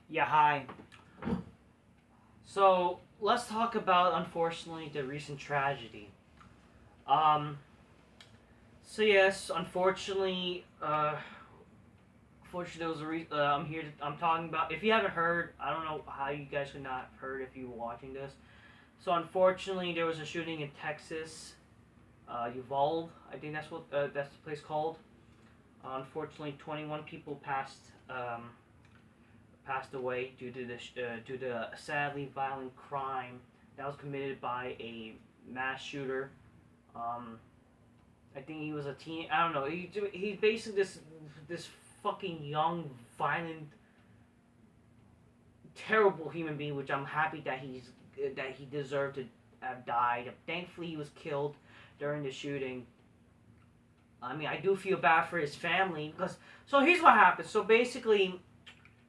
Yeah, hi. So let's talk about, unfortunately, the recent tragedy. Um, so yes, unfortunately, there was I'm here. I'm talking about. If you haven't heard, I don't know how you guys could not have heard if you were watching this. So unfortunately, there was a shooting in Texas, Uvalde. I think that's the place called. Unfortunately, 21 people passed away due to a sadly violent crime that was committed by a mass shooter. Um, I think he was a teen. I don't know. He's basically this fucking young, violent, terrible human being, which I'm happy that he deserved to have died. Thankfully, he was killed during the shooting. I mean, I do feel bad for his family because. So here's what happened. So basically,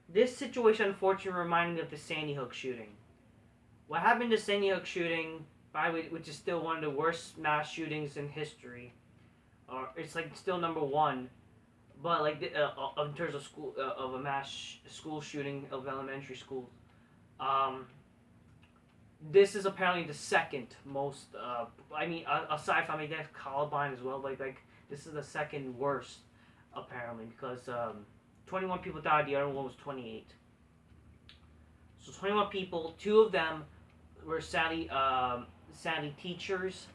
this situation unfortunately reminded me of the Sandy Hook shooting. What happened to Sandy Hook shooting, by the way, which is still one of the worst mass shootings in history, or it's like still number one. But like in terms of of a school shooting of elementary schools, um, this is apparently the second most. I mean, aside from I guess Columbine as well, like this is the second worst apparently because 21 people died. The other one was 28. So 21 people. Two of them were sadly teachers.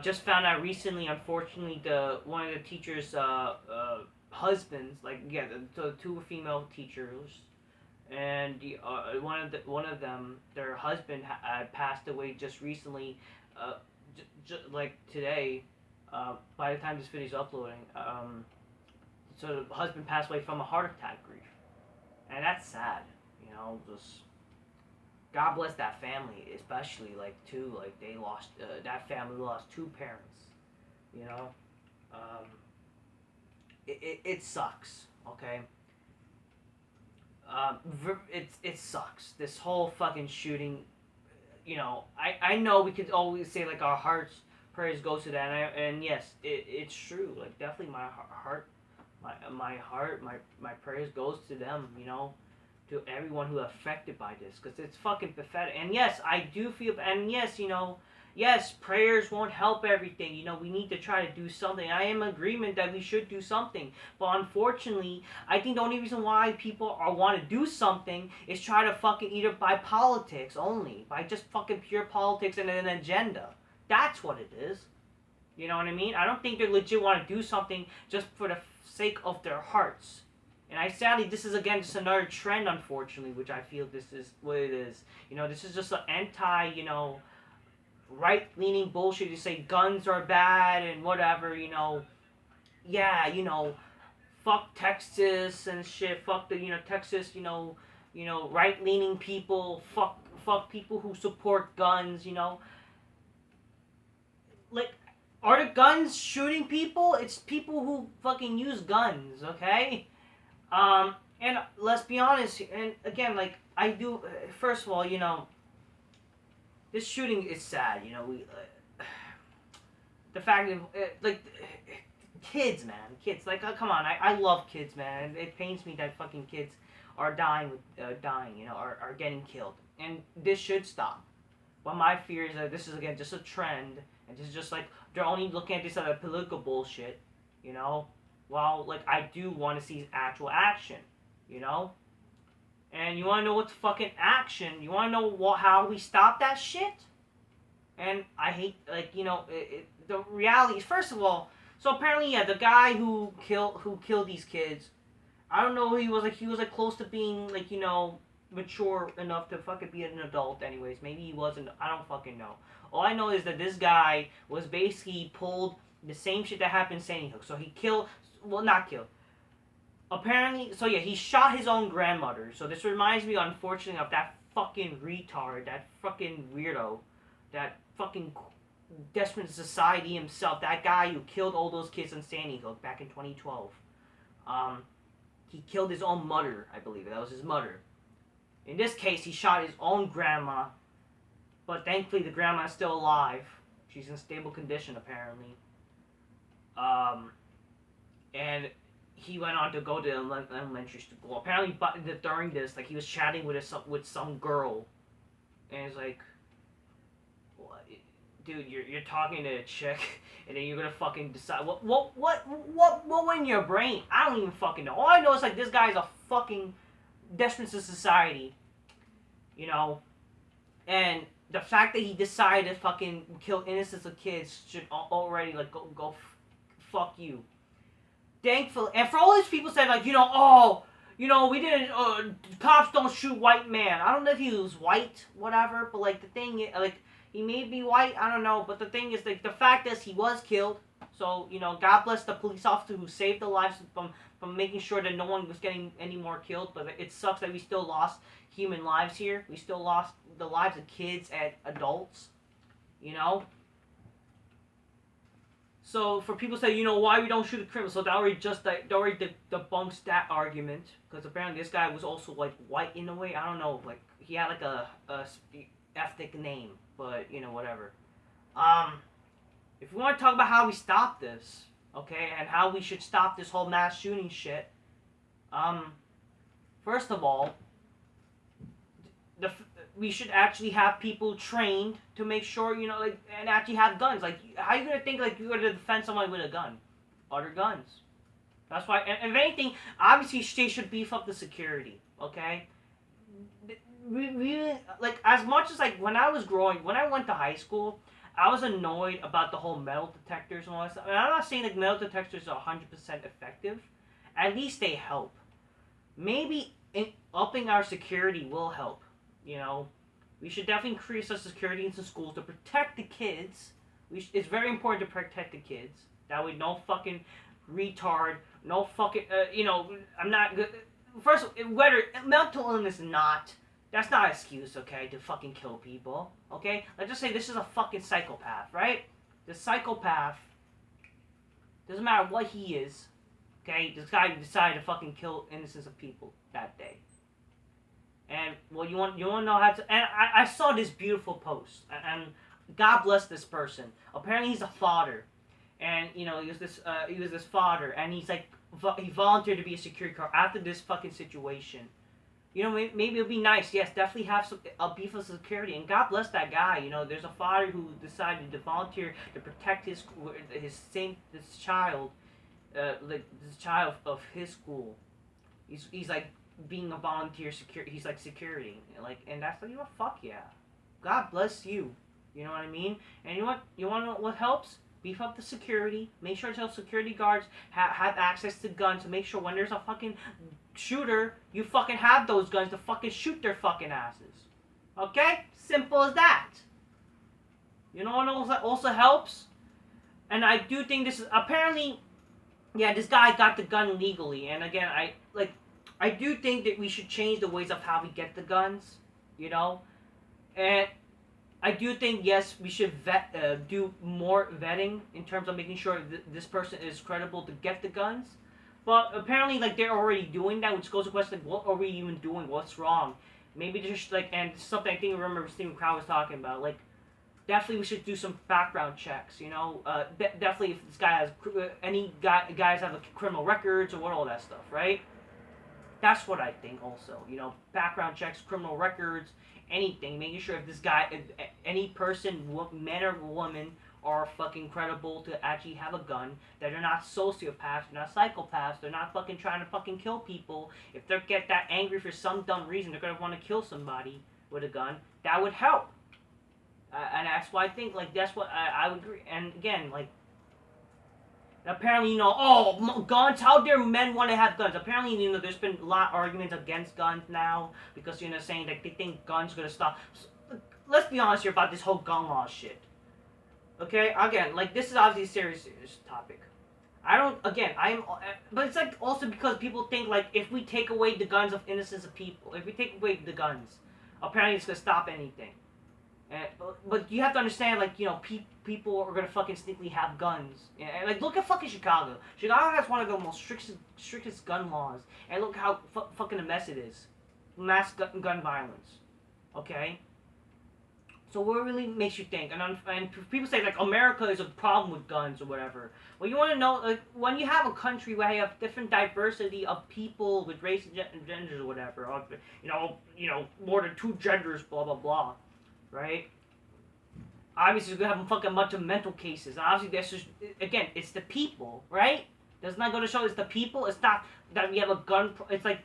Just found out recently, unfortunately, the one of the teachers' husbands, like yeah, the two female teachers, and one of them, their husband had passed away just recently, like today. By the time this video is uploading, so the husband passed away from a heart attack grief, and that's sad. Just God bless that family, especially like too. Like they lost that family lost two parents. You know, um, it sucks. Okay, it sucks. This whole fucking shooting. I know we could always say like our hearts prayers goes to that, and yes, it's true. Like definitely my heart, my prayers goes to them. To everyone who affected by this because it's fucking pathetic. And yes, I do feel, and yes, yes, prayers won't help everything. We need to try to do something. I am in agreement that we should do something, but unfortunately, I think the only reason why people want to do something is try to fucking either by politics only, by just fucking pure politics and an agenda. That's what it is. You know what I mean? I don't think they legit want to do something just for the sake of their hearts. And I sadly, this is again just another trend, unfortunately, which I feel this is what it is. This is just an right leaning bullshit. You say guns are bad and whatever, yeah, fuck Texas and shit. Fuck the, Texas, right leaning people. Fuck people who support guns, Like, are the guns shooting people? It's people who fucking use guns, okay? And let's be honest, and again, like I do. First of all, this shooting is sad. The fact that like kids, man, kids. Like, come on, I love kids, man. It pains me that fucking kids are dying. Are getting killed, and this should stop. But my fear is that this is again just a trend, and this is just like they're only looking at this as a political bullshit. You know, while like I do want to see actual action. You know, and you want to know what's fucking action? You want to know how we stop that shit? And I hate like the reality is first of all. So apparently, yeah, the guy who killed these kids. I don't know. He was like close to being like mature enough to fucking be an adult. Anyways, maybe he wasn't. I don't fucking know. All I know is that this guy was basically pulled the same shit that happened in Sandy Hook. So he killed. Well, not killed apparently, so yeah, he shot his own grandmother. So this reminds me, unfortunately, of that fucking retard, that fucking weirdo, that fucking Desperate Society himself, that guy who killed all those kids in Sandy Hook back in 2012. Um, he killed his own mother, I believe. That was his mother. In this case, he shot his own grandma, but thankfully the grandma is still alive. She's in stable condition, apparently. Um, and he went on to go to elementary school. Apparently, but during this, like he was chatting with some girl, and it's like, what? Dude, you're talking to a chick, and then you're gonna fucking decide what went in your brain? I don't even fucking know. All I know is like this guy's a fucking detriment to society, you know, and the fact that he decided to fucking kill innocents of kids should already like go fuck you. Thankfully, and for all these people said like, we didn't, cops don't shoot white man. I don't know if he was white, whatever, but like the thing, like he may be white, I don't know, but the thing is like the fact is he was killed. So God bless the police officer who saved the lives from making sure that no one was getting any more killed. But it sucks that we still lost human lives here. We still lost the lives of kids and adults. So for people say, why we don't shoot a criminal, so that already debunks that argument, because apparently this guy was also like white in a way. I don't know, like he had like a ethnic name, but whatever. If we want to talk about how we stop this, okay, and how we should stop this whole mass shooting shit, first of all, we should actually have people trained to make sure, and actually have guns. Like, how are you going to think, like, you're going to defend someone with a gun? Other guns. That's why, and if anything, obviously, they should beef up the security, okay? We, like, as much as, like, when I went to high school, I was annoyed about the whole metal detectors and all that stuff. And I'm not saying, like, metal detectors are 100% effective. At least they help. Maybe upping our security will help. We should definitely increase our security into schools to protect the kids. It's very important to protect the kids. That way, no fucking retard, no fucking, I'm not good. First, whether mental illness that's not an excuse, okay, to fucking kill people, okay? Let's just say this is a fucking psychopath, right? The psychopath, doesn't matter what he is, okay? This guy decided to fucking kill innocents of people that day. And, well, you want to know how to... And I saw this beautiful post. And God bless this person. Apparently he's a father. And, he was this father. And he's like... He volunteered to be a security guard after this fucking situation. Maybe it'll be nice. Yes, definitely have a beef of security. And God bless that guy. There's a father who decided to volunteer to protect this child. This child of his school. He's like... being a volunteer he's like security, and that's like, fuck yeah, God bless you, you know what I mean? And you want to know what helps? Beef up the security, make sure those security guards have access to guns, to make sure when there's a fucking shooter, you fucking have those guns to fucking shoot their fucking asses, okay? Simple as that. You know what also helps? And I do think this is, apparently, yeah, this guy got the gun legally, and again, I do think that we should change the ways of how we get the guns, and I do think, yes, we should do more vetting in terms of making sure this person is credible to get the guns, but apparently, like, they're already doing that, which goes to the question, like, what are we even doing? What's wrong? Maybe just, like, and something I think I remember Stephen Crow was talking about, like, definitely we should do some background checks, definitely if this guy has, guys have criminal records or all that stuff, right? That's what I think also. Background checks, criminal records, anything. Making sure if this guy, if any person, man or woman, are fucking credible to actually have a gun. That they're not sociopaths, they're not psychopaths, they're not fucking trying to fucking kill people. If they get that angry for some dumb reason, they're going to want to kill somebody with a gun. That would help. And that's why I think, like, that's what I would agree. And again, like, apparently, guns, how dare men want to have guns? Apparently, there's been a lot of arguments against guns now, because, saying that they think guns are going to stop. So, let's be honest here about this whole gun law shit. Okay? Again, like, this is obviously a serious topic. But it's like, also because people think, like, if we take away the guns of innocence of people, if we take away the guns, apparently it's going to stop anything. But you have to understand, like, people are gonna fucking sneakily have guns. Like, look at fucking Chicago. Chicago has one of the most strictest gun laws, and look how fucking a mess it is. Mass gun violence. Okay. So what really makes you think? And people say like America is a problem with guns or whatever. Well, you want to know like when you have a country where you have different diversity of people with race and genders or whatever, or, more than two genders, blah blah blah, right? Obviously, you're gonna have a fucking bunch of mental cases. And obviously, that's just again, it's the people, right? Doesn't that go to show it's the people? It's not that we have a gun. It's like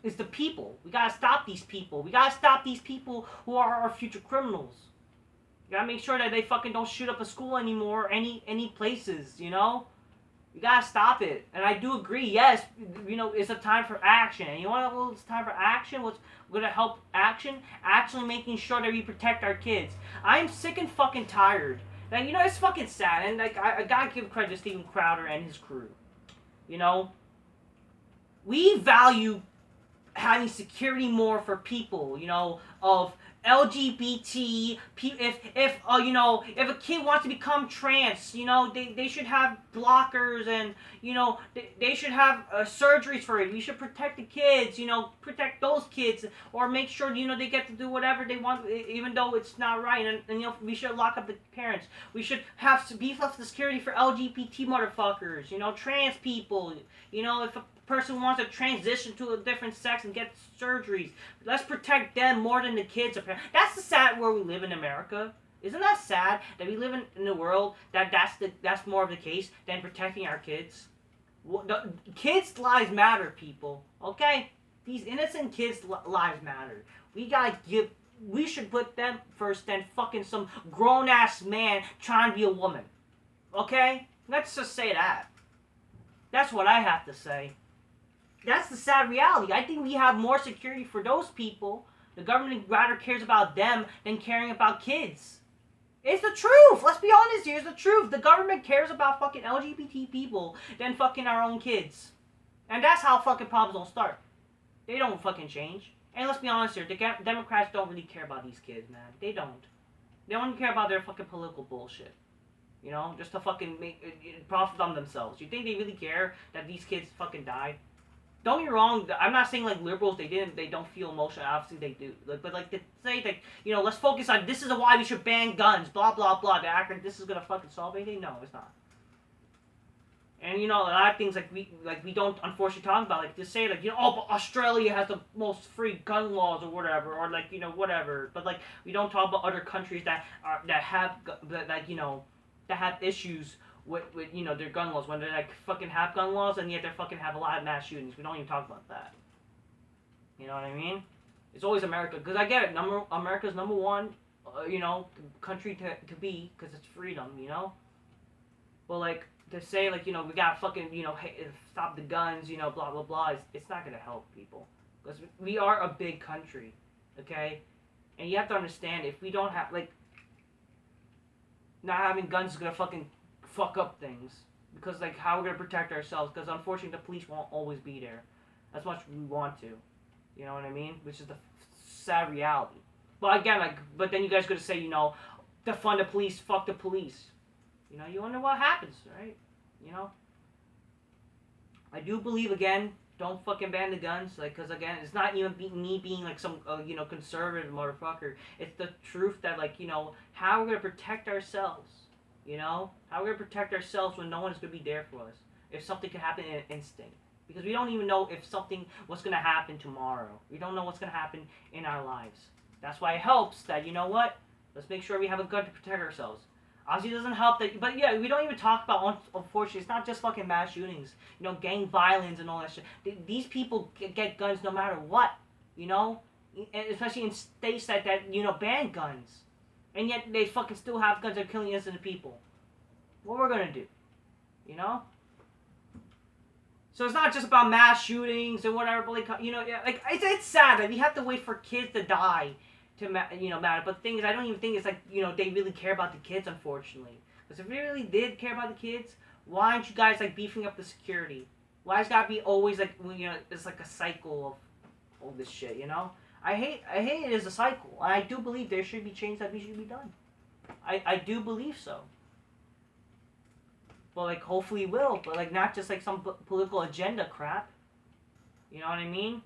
it's the people. We gotta stop these people. We gotta stop these people who are our future criminals. You gotta make sure that they fucking don't shoot up a school anymore, or any places, you know? You gotta stop it. And I do agree, yes, it's a time for action. And you know what it's time for action? What's gonna help action? Actually making sure that we protect our kids. I'm sick and fucking tired. Like, it's fucking sad. And, like, I gotta give credit to Steven Crowder and his crew. We value having security more for people, of LGBT. If a kid wants to become trans, they should have blockers and they should have surgeries for it. We should protect the kids, protect those kids, or make sure they get to do whatever they want, even though it's not right. And we should lock up the parents. We should have beef up the security for LGBT motherfuckers, trans people. If a person wants to transition to a different sex and get surgeries, let's protect them more than the kids. That's the sad world we live in America. Isn't that sad that we live in a world that's more of the case than protecting our kids? The kids' lives matter, people. Okay, these innocent kids' lives matter. We should put them first than fucking some grown ass man trying to be a woman. Okay, let's just say that. That's what I have to say. That's the sad reality. I think we have more security for those people. The government rather cares about them than caring about kids. It's the truth. Let's be honest here. It's the truth. The government cares about fucking LGBT people than fucking our own kids. And that's how fucking problems don't start. They don't fucking change. And let's be honest here. The Democrats don't really care about these kids, man. They don't. They don't care about their fucking political bullshit. Just to fucking make profit on themselves. You think they really care that these kids fucking died? Don't get me wrong. I'm not saying like liberals they don't feel emotion. Obviously they do. But like to say that let's focus on this is why we should ban guns. Blah blah blah. To act like this is gonna fucking solve anything. No, it's not. And a lot of things like we don't unfortunately talk about, like to say like but Australia has the most free gun laws or whatever, or like whatever. But like we don't talk about other countries that have issues with their gun laws, when they like fucking have gun laws and yet they fucking have a lot of mass shootings. We don't even talk about that. You know what I mean? It's always America, because I get it. America's number one, country to be, because it's freedom. But like to say like we got fucking hey, stop the guns, blah blah blah. It's not gonna help people, because we are a big country, okay? And you have to understand, if we don't have like not having guns is gonna fucking fuck up things, because like how we're gonna protect ourselves, because unfortunately the police won't always be there as much as we want to, you know what I mean, which is the sad reality. But again, but then you guys gonna say defund the police, fuck the police, you wonder what happens, right? I do believe, again, don't fucking ban the guns, like, because again, it's not even me being like some conservative motherfucker. It's the truth that like how we're gonna protect ourselves. How we're going to protect ourselves when no one's going to be there for us. If something could happen in an instant. Because we don't even know what's going to happen tomorrow. We don't know what's going to happen in our lives. That's why it helps that, let's make sure we have a gun to protect ourselves. Obviously, it doesn't help that, but yeah, we don't even talk about, unfortunately, it's not just fucking mass shootings. Gang violence and all that shit. These people get guns no matter what, especially in states that ban guns. And yet they fucking still have guns that are killing innocent people. What we're gonna do? So it's not just about mass shootings and whatever, but like, it's sad that we have to wait for kids to die to matter. But the thing is, I don't even think it's like, they really care about the kids, unfortunately. Because if they really did care about the kids, why aren't you guys like beefing up the security? Why it's gotta be always like, it's like a cycle of all this shit, I hate it as a cycle. I do believe there should be change that should be done. I do believe so. But like hopefully it will. But like not just like some political agenda crap. You know what I mean?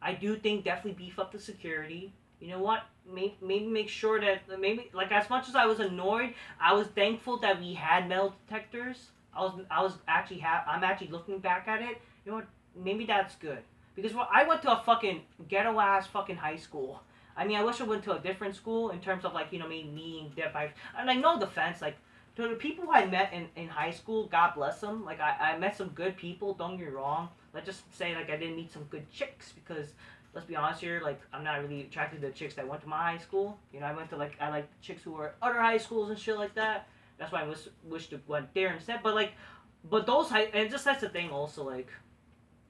I do think definitely beef up the security. You know what? Maybe make sure that maybe like as much as I was annoyed, I was thankful that we had metal detectors. I'm actually looking back at it. You know what? Maybe that's good because I went to a fucking ghetto ass fucking high school. I mean, I wish I went to a different school in terms of like me meeting dead by and like no defense like to the people who I met in high school. God bless them. Like I met some good people. Don't get me wrong. Let's just say like I didn't meet some good chicks because let's be honest here, like I'm not really attracted to the chicks that went to my high school. I went to I like chicks who were at other high schools and shit like that. That's why I wish to went there instead. But those high and just that's the thing also like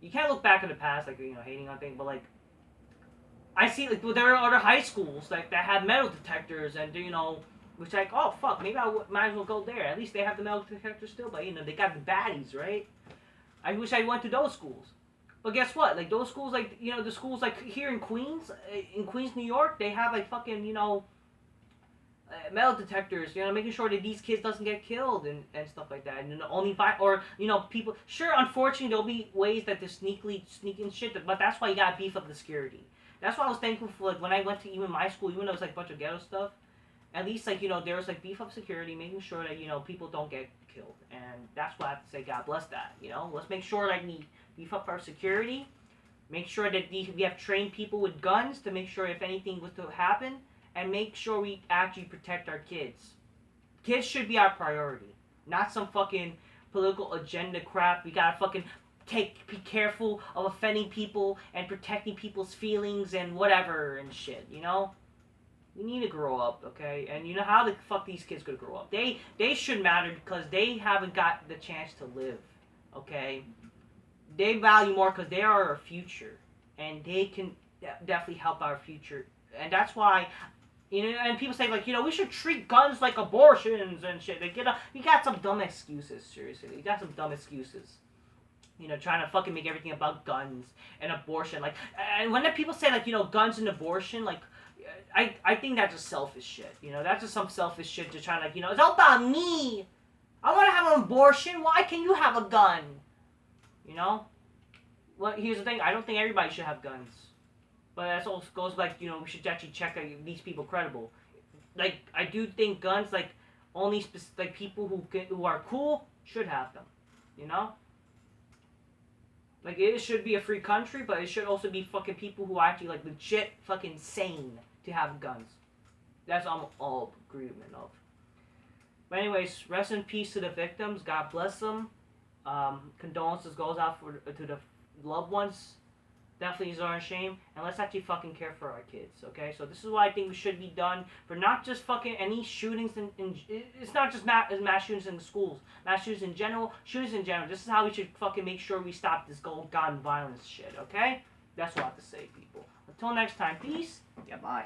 you can't look back in the past like hating on things, but like I see like well, there are other high schools like that have metal detectors and which like oh fuck maybe might as well go there. At least they have the metal detectors still, but they got the baddies right. I wish I went to those schools. But guess what? Like those schools, like the schools like here in Queens, New York, they have like fucking metal detectors. Making sure that these kids doesn't get killed and stuff like that. And only or people. Sure, unfortunately, there'll be ways that they sneak in shit. But that's why you gotta beef up the security. That's why I was thankful for like when I went to even my school, even though it was like a bunch of ghetto stuff. At least like there was like beef up security, making sure that people don't get killed. And that's why I have to say God bless that. Let's make sure that we beef up our security. Make sure that we have trained people with guns to make sure if anything was to happen, and make sure we actually protect our kids. Kids should be our priority, not some fucking political agenda crap. We gotta fucking be careful of offending people and protecting people's feelings and whatever and shit. We need to grow up, okay? And you know how the fuck these kids could grow up? They should matter because they haven't got the chance to live, okay? They value more because they are our future, and they can definitely help our future. And that's why, and people say like, we should treat guns like abortions and shit. Like, you got some dumb excuses. Seriously, you got some dumb excuses. Trying to fucking make everything about guns and abortion. Like, and when the people say like, guns and abortion, like, I think that's just selfish shit. That's just some selfish shit to try to like, it's all about me. I want to have an abortion. Why can you have a gun? Well, here's the thing. I don't think everybody should have guns. But that also goes like, we should actually check are these people credible. Like, I do think guns, like, only like people who are cool should have them. Like, it should be a free country, but it should also be fucking people who are actually, like, legit fucking sane to have guns. That's all agreement of. But anyways, rest in peace to the victims. God bless them. Condolences goes out to the loved ones. Definitely is our shame. And let's actually fucking care for our kids, okay? So this is what I think should be done for not just fucking any shootings it's not just mass shootings in the schools. Mass shootings in general. Shootings in general. This is how we should fucking make sure we stop this gun violence shit, okay? That's what I have to say, people. Until next time, peace. Yeah, bye.